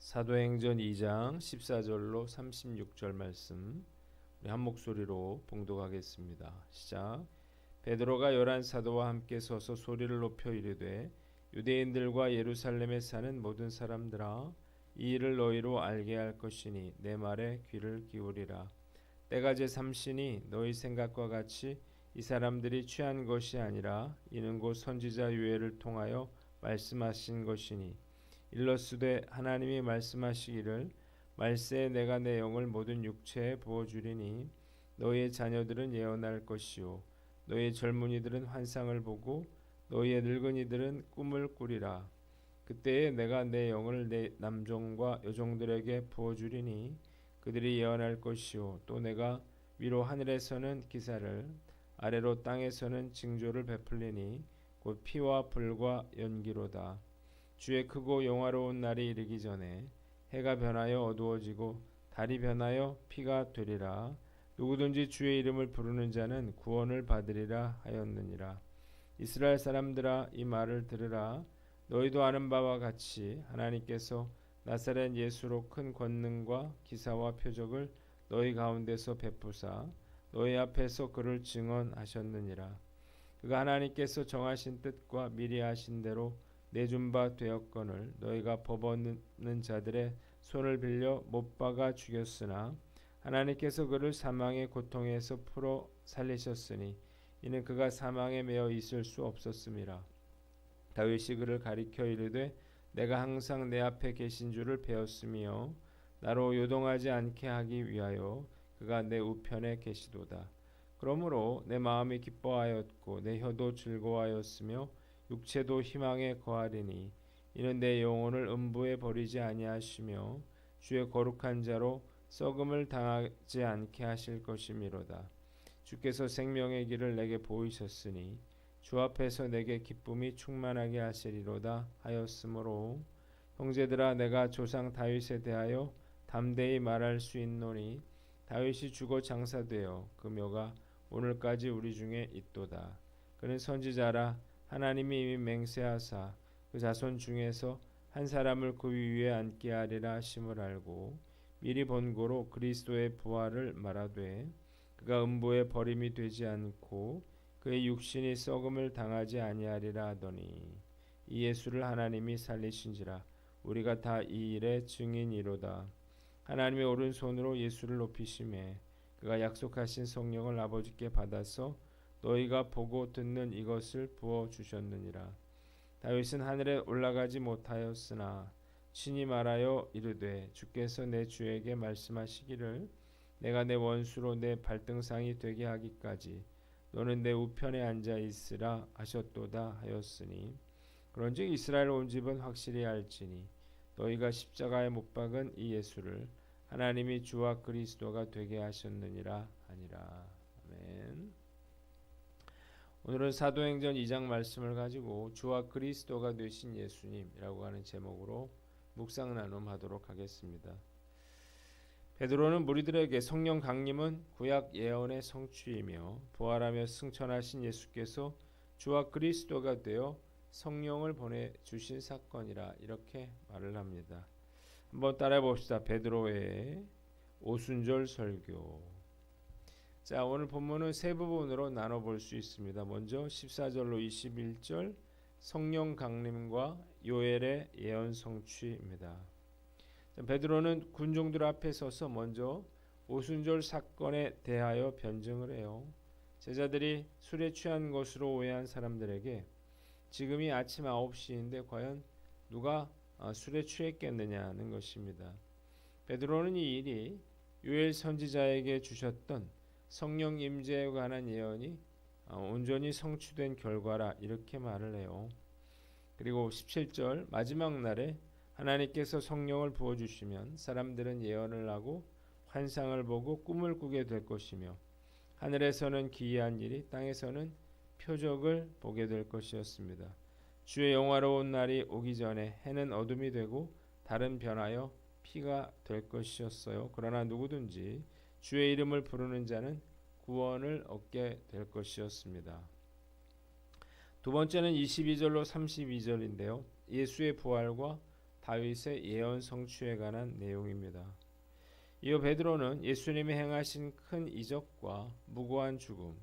사도행전 2장 14절로 36절 말씀 우리 한 목소리로 봉독하겠습니다. 시작. 베드로가 열한 사도와 함께 서서 소리를 높여 이르되 유대인들과 예루살렘에 사는 모든 사람들아 이 일을 너희로 알게 할 것이니 내 말에 귀를 기울이라. 때가 제3시니 너희 생각과 같이 이 사람들이 취한 것이 아니라 이는 곧 선지자 요엘을 통하여 말씀하신 것이니 일러스되 하나님이 말씀하시기를 말세에 내가 내 영을 모든 육체에 부어주리니 너희의 자녀들은 예언할 것이요 너희의 젊은이들은 환상을 보고 너희의 늙은이들은 꿈을 꾸리라. 그때에 내가 내 영을 내 남종과 여종들에게 부어주리니 그들이 예언할 것이요 또 내가 위로 하늘에서는 기사를 아래로 땅에서는 징조를 베풀리니 곧 피와 불과 연기로다. 주의 크고 영화로운 날이 이르기 전에 해가 변하여 어두워지고 달이 변하여 피가 되리라. 누구든지 주의 이름을 부르는 자는 구원을 받으리라 하였느니라. 이스라엘 사람들아 이 말을 들으라. 너희도 아는 바와 같이 하나님께서 나사렛 예수로 큰 권능과 기사와 표적을 너희 가운데서 베푸사 너희 앞에서 그를 증언하셨느니라. 그가 하나님께서 정하신 뜻과 미리 하신 대로 내준 바 되었거늘 너희가 법없는 자들의 손을 빌려 못 박아 죽였으나 하나님께서 그를 사망의 고통에서 풀어 살리셨으니 이는 그가 사망에 매여 있을 수 없었음이라. 다윗이 그를 가리켜 이르되 내가 항상 내 앞에 계신 줄을 배웠으며 나로 요동하지 않게 하기 위하여 그가 내 우편에 계시도다. 그러므로 내 마음이 기뻐하였고 내 혀도 즐거워하였으며 육체도 희망에 거하리니 이는 내 영혼을 음부에 버리지 아니하시며 주의 거룩한 자로 썩음을 당하지 않게 하실 것이미로다. 주께서 생명의 길을 내게 보이셨으니 주 앞에서 내게 기쁨이 충만하게 하시리로다 하였으므로 형제들아 내가 조상 다윗에 대하여 담대히 말할 수 있노니 다윗이 죽어 장사되어 그 묘가 오늘까지 우리 중에 있도다. 그는 선지자라 하나님이 이미 맹세하사 그 자손 중에서 한 사람을 그 위에 앉게 하리라 하심을 알고 미리 본고로 그리스도의 부활을 말하되 그가 음부에 버림이 되지 않고 그의 육신이 썩음을 당하지 아니하리라 하더니 이 예수를 하나님이 살리신지라 우리가 다 이 일의 증인이로다. 하나님의 오른손으로 예수를 높이심에 그가 약속하신 성령을 아버지께 받아서 너희가 보고 듣는 이것을 부어 주셨느니라. 다윗은 하늘에 올라가지 못하였으나 친히 말하여 이르되 주께서 내 주에게 말씀하시기를 내가 내 원수로 내 발등상이 되게 하기까지 너는 내 우편에 앉아 있으라 하셨도다 하였으니 그런즉 이스라엘 온 집은 확실히 알지니 너희가 십자가에 못 박은 이 예수를 하나님이 주와 그리스도가 되게 하셨느니라 하니라. 아멘. 오늘은 사도행전 2장 말씀을 가지고 주와 그리스도가 되신 예수님이라고 하는 제목으로 묵상 나눔하도록 하겠습니다. 베드로는 무리들에게 성령 강림은 구약 예언의 성취이며 부활하며 승천하신 예수께서 주와 그리스도가 되어 성령을 보내주신 사건이라 이렇게 말을 합니다. 한번 따라해 봅시다. 베드로의 오순절 설교. 자, 오늘 본문은 세 부분으로 나눠볼 수 있습니다. 먼저 14절로 21절 성령 강림과 요엘의 예언 성취입니다. 베드로는 군종들 앞에 서서 먼저 오순절 사건에 대하여 변증을 해요. 제자들이 술에 취한 것으로 오해한 사람들에게 지금이 아침 9시인데 과연 누가 술에 취했겠느냐는 것입니다. 베드로는 이 일이 요엘 선지자에게 주셨던 성령 임재에 관한 예언이 온전히 성취된 결과라 이렇게 말을 해요. 그리고 17절 마지막 날에 하나님께서 성령을 부어주시면 사람들은 예언을 하고 환상을 보고 꿈을 꾸게 될 것이며 하늘에서는 기이한 일이 땅에서는 표적을 보게 될 것이었습니다. 주의 영화로운 날이 오기 전에 해는 어둠이 되고 달은 변하여 피가 될 것이었어요. 그러나 누구든지 주의 이름을 부르는 자는 구원을 얻게 될 것이었습니다. 두 번째는 22절로 32절인데요. 예수의 부활과 다윗의 예언 성취에 관한 내용입니다. 이어 베드로는 예수님이 행하신 큰 이적과 무고한 죽음,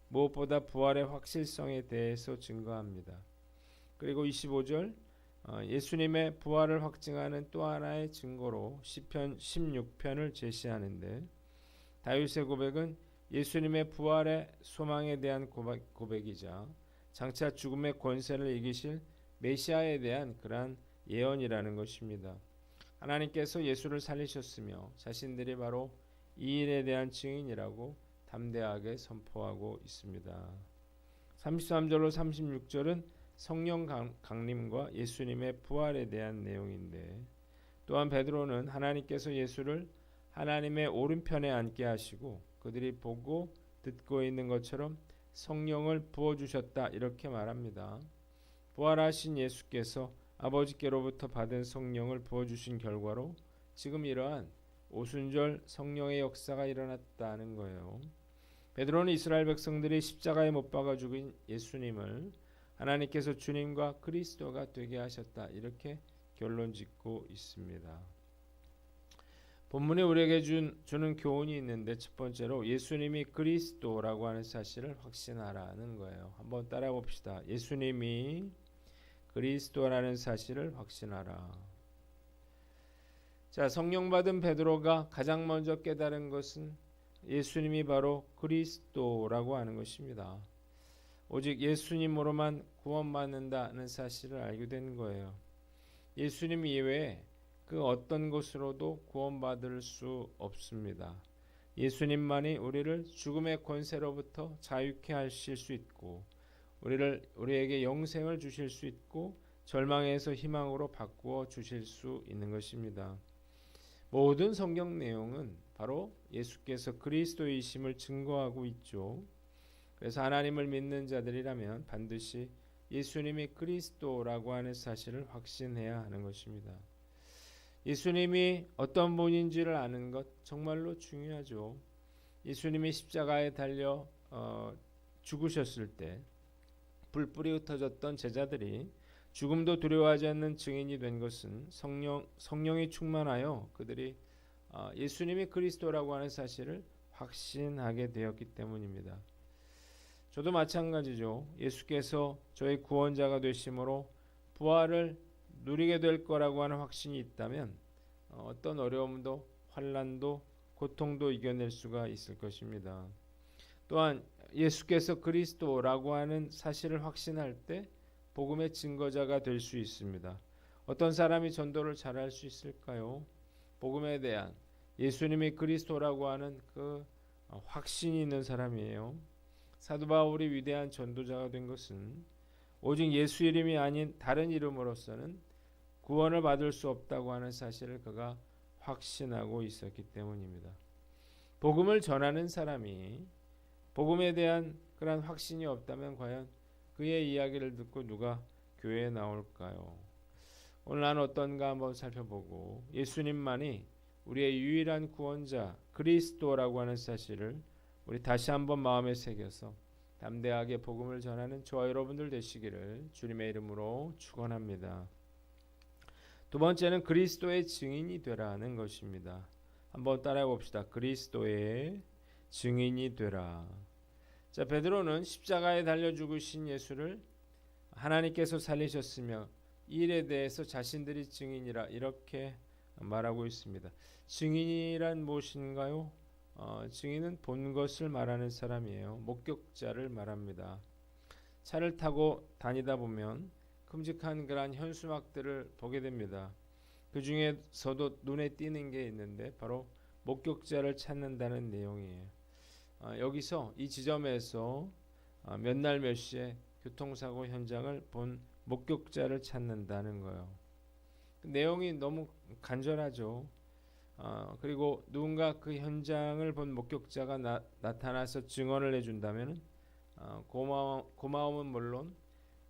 무엇보다 부활의 확실성에 대해서 증거합니다. 그리고 25절 예수님의 부활을 확증하는 또 하나의 증거로 시편 16편을 제시하는데 다윗의 고백은 예수님의 부활의 소망에 대한 고백이자 장차 죽음의 권세를 이기실 메시아에 대한 그러한 예언이라는 것입니다. 하나님께서 예수를 살리셨으며 자신들이 바로 이 일에 대한 증인이라고 담대하게 선포하고 있습니다. 33절로 36절은 성령 강림과 예수님의 부활에 대한 내용인데 또한 베드로는 하나님께서 예수를 하나님의 오른편에 앉게 하시고 그들이 보고 듣고 있는 것처럼 성령을 부어주셨다 이렇게 말합니다. 부활하신 예수께서 아버지께로부터 받은 성령을 부어주신 결과로 지금 이러한 오순절 성령의 역사가 일어났다는 거예요. 베드로는 이스라엘 백성들이 십자가에 못 박아 죽인 예수님을 하나님께서 주님과 그리스도가 되게 하셨다 이렇게 결론짓고 있습니다. 본문에 우리에게 주는 교훈이 있는데 첫 번째로 예수님이 그리스도라고 하는 사실을 확신하라는 거예요. 한번 따라 봅시다. 예수님이 그리스도라는 사실을 확신하라. 자, 성령 받은 베드로가 가장 먼저 깨달은 것은 예수님이 바로 그리스도라고 하는 것입니다. 오직 예수님으로만 구원받는다는 사실을 알게 된 거예요. 예수님 이외에 그 어떤 것으로도 구원받을 수 없습니다. 예수님만이 우리를 죽음의 권세로부터 자유케 하실 수 있고 우리에게 영생을 주실 수 있고 절망에서 희망으로 바꾸어 주실 수 있는 것입니다. 모든 성경 내용은 바로 예수께서 그리스도이심을 증거하고 있죠. 그래서 하나님을 믿는 자들이라면 반드시 예수님이 그리스도라고 하는 사실을 확신해야 하는 것입니다. 예수님이 어떤 분인지를 아는 것 정말로 중요하죠. 예수님이 십자가에 달려 죽으셨을 때 불불이 흩어졌던 제자들이 죽음도 두려워하지 않는 증인이 된 것은 성령이 충만하여 그들이 예수님이 그리스도라고 하는 사실을 확신하게 되었기 때문입니다. 저도 마찬가지죠. 예수께서 저의 구원자가 되심으로 부활을 누리게 될 거라고 하는 확신이 있다면 어떤 어려움도 환난도 고통도 이겨낼 수가 있을 것입니다. 또한 예수께서 그리스도라고 하는 사실을 확신할 때 복음의 증거자가 될 수 있습니다. 어떤 사람이 전도를 잘할 수 있을까요? 복음에 대한 예수님이 그리스도라고 하는 그 확신이 있는 사람이에요. 사도 바울이 위대한 전도자가 된 것은 오직 예수 이름이 아닌 다른 이름으로서는 구원을 받을 수 없다고 하는 사실을 그가 확신하고 있었기 때문입니다. 복음을 전하는 사람이 복음에 대한 그런 확신이 없다면 과연 그의 이야기를 듣고 누가 교회에 나올까요? 오늘 나는 어떤가 한번 살펴보고 예수님만이 우리의 유일한 구원자 그리스도라고 하는 사실을 우리 다시 한번 마음에 새겨서 담대하게 복음을 전하는 저와 여러분들 되시기를 주님의 이름으로 축원합니다. 두 번째는 그리스도의 증인이 되라는 것입니다. 한번 따라해 봅시다. 그리스도의 증인이 되라. 자, 베드로는 십자가에 달려 죽으신 예수를 하나님께서 살리셨으며 이 일에 대해서 자신들이 증인이라 이렇게 말하고 있습니다. 증인이란 무엇인가요? 증인은 본 것을 말하는 사람이에요. 목격자를 말합니다. 차를 타고 다니다 보면 큼직한 그러한 현수막들을 보게 됩니다. 그 중에서도 눈에 띄는 게 있는데 바로 목격자를 찾는다는 내용이에요. 여기서 이 지점에서 몇 날 몇 시에 교통사고 현장을 본 목격자를 찾는다는 거예요. 그 내용이 너무 간절하죠. 그리고 누군가 그 현장을 본 목격자가 나타나서 증언을 해준다면 고마움은 물론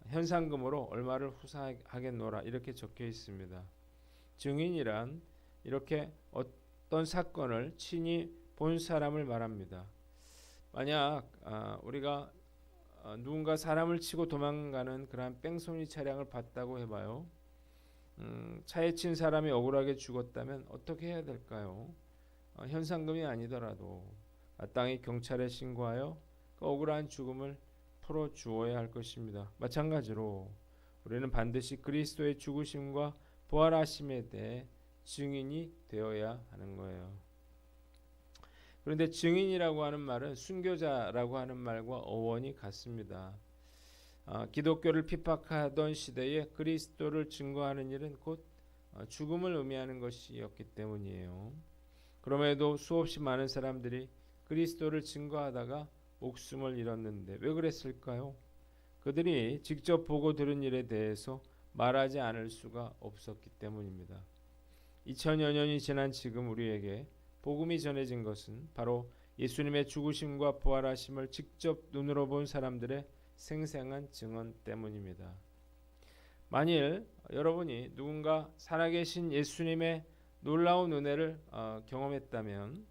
현상금으로 얼마를 후사하겠노라 이렇게 적혀 있습니다. 증인이란 이렇게 어떤 사건을 친히 본 사람을 말합니다. 만약 우리가 누군가 사람을 치고 도망가는 그러한 뺑소니 차량을 봤다고 해봐요. 차에 친 사람이 억울하게 죽었다면 어떻게 해야 될까요? 현상금이 아니더라도 마땅히 경찰에 신고하여 그 억울한 죽음을 풀어 주어야 할 것입니다. 마찬가지로 우리는 반드시 그리스도의 죽으심과 부활하심에 대해 증인이 되어야 하는 거예요. 그런데 증인이라고 하는 말은 순교자라고 하는 말과 어원이 같습니다. 기독교를 핍박하던 시대에 그리스도를 증거하는 일은 곧 죽음을 의미하는 것이었기 때문이에요. 그럼에도 수없이 많은 사람들이 그리스도를 증거하다가 목숨을 잃었는데 왜 그랬을까요? 그들이 직접 보고 들은 일에 대해서 말하지 않을 수가 없었기 때문입니다. 2000여 년이 지난 지금 우리에게 복음이 전해진 것은 바로 예수님의 죽으심과 부활하심을 직접 눈으로 본 사람들의 생생한 증언 때문입니다. 만일 여러분이 누군가 살아계신 예수님의 놀라운 은혜를 경험했다면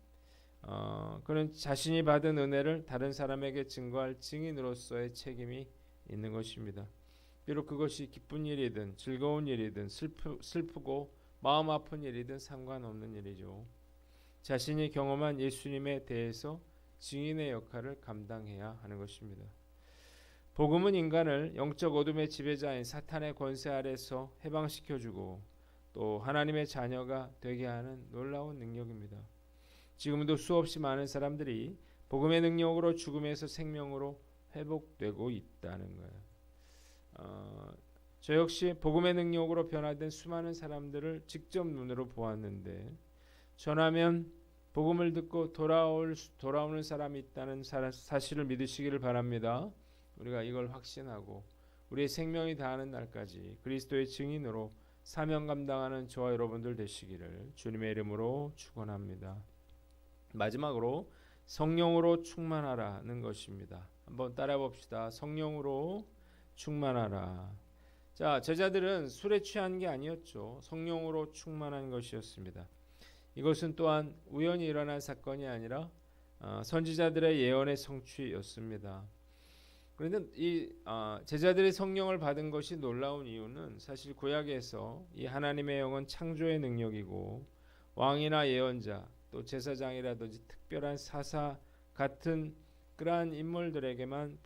그는 자신이 받은 은혜를 다른 사람에게 증거할 증인으로서의 책임이 있는 것입니다. 비록 그것이 기쁜 일이든 즐거운 일이든 슬프고 마음 아픈 일이든 상관없는 일이죠. 자신이 경험한 예수님에 대해서 증인의 역할을 감당해야 하는 것입니다. 복음은 인간을 영적 어둠의 지배자인 사탄의 권세 아래서 해방시켜주고 또 하나님의 자녀가 되게 하는 놀라운 능력입니다. 지금도 수없이 많은 사람들이 복음의 능력으로 죽음에서 생명으로 회복되고 있다는 거예요. 저 역시 복음의 능력으로 변화된 수많은 사람들을 직접 눈으로 보았는데 전하면 복음을 듣고 돌아오는 사람이 있다는 사실을 믿으시기를 바랍니다. 우리가 이걸 확신하고 우리의 생명이 다하는 날까지 그리스도의 증인으로 사명 감당하는 저와 여러분들 되시기를 주님의 이름으로 축원합니다. 마지막으로 성령으로 충만하라는 것입니다. 한번 따라해 봅시다. 성령으로 충만하라. 자, 제자들은 술에 취한 게 아니었죠. 성령으로 충만한 것이었습니다. 이것은 또한 우연히 일어난 사건이 아니라 선지자들의 예언의 성취였습니다. 그런데 이 제자들이 성령을 받은 것이 놀라운 이유는 사실 구약에서 이 하나님의 영은 창조의 능력이고 왕이나 예언자 또 제사장이라든지 특별한 사사 같은 그러한 인물들에게만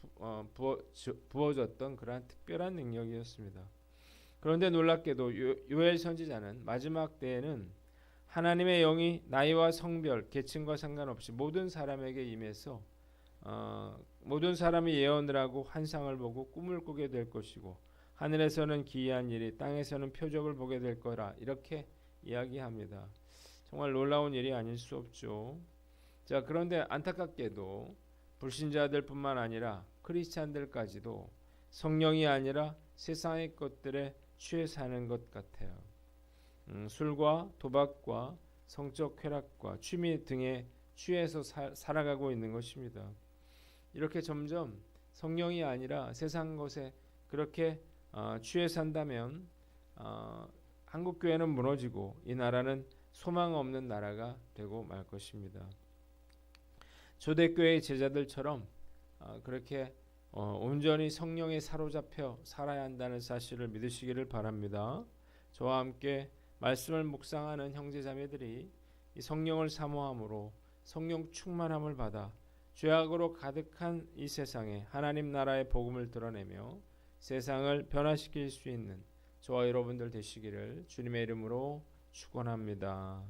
부어졌던 그러한 특별한 능력이었습니다. 그런데 놀랍게도 요엘 선지자는 마지막 때에는 하나님의 영이 나이와 성별, 계층과 상관없이 모든 사람에게 임해서 모든 사람이 예언을 하고 환상을 보고 꿈을 꾸게 될 것이고 하늘에서는 기이한 일이 땅에서는 표적을 보게 될 거라 이렇게 이야기합니다. 정말 놀라운 일이 아닐 수 없죠. 자, 그런데 안타깝게도 불신자들뿐만 아니라 크리스찬들까지도 성령이 아니라 세상의 것들에 취해 사는 것 같아요. 술과 도박과 성적 쾌락과 취미 등에 취해서 살아가고 있는 것입니다. 이렇게 점점 성령이 아니라 세상 것에 그렇게 취해 산다면 한국 교회는 무너지고 이 나라는 소망 없는 나라가 되고 말 것입니다. 초대교회의 제자들처럼 그렇게 온전히 성령에 사로잡혀 살아야 한다는 사실을 믿으시기를 바랍니다. 저와 함께 말씀을 묵상하는 형제자매들이 이 성령을 사모함으로 성령 충만함을 받아 죄악으로 가득한 이 세상에 하나님 나라의 복음을 드러내며 세상을 변화시킬 수 있는 저와 여러분들 되시기를 주님의 이름으로 축원합니다.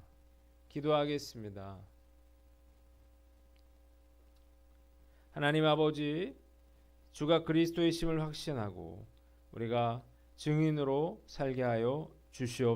기도하겠습니다. 하나님 아버지, 주가 그리스도의 심을 확신하고 우리가 증인으로 살게 하여 주시옵소서.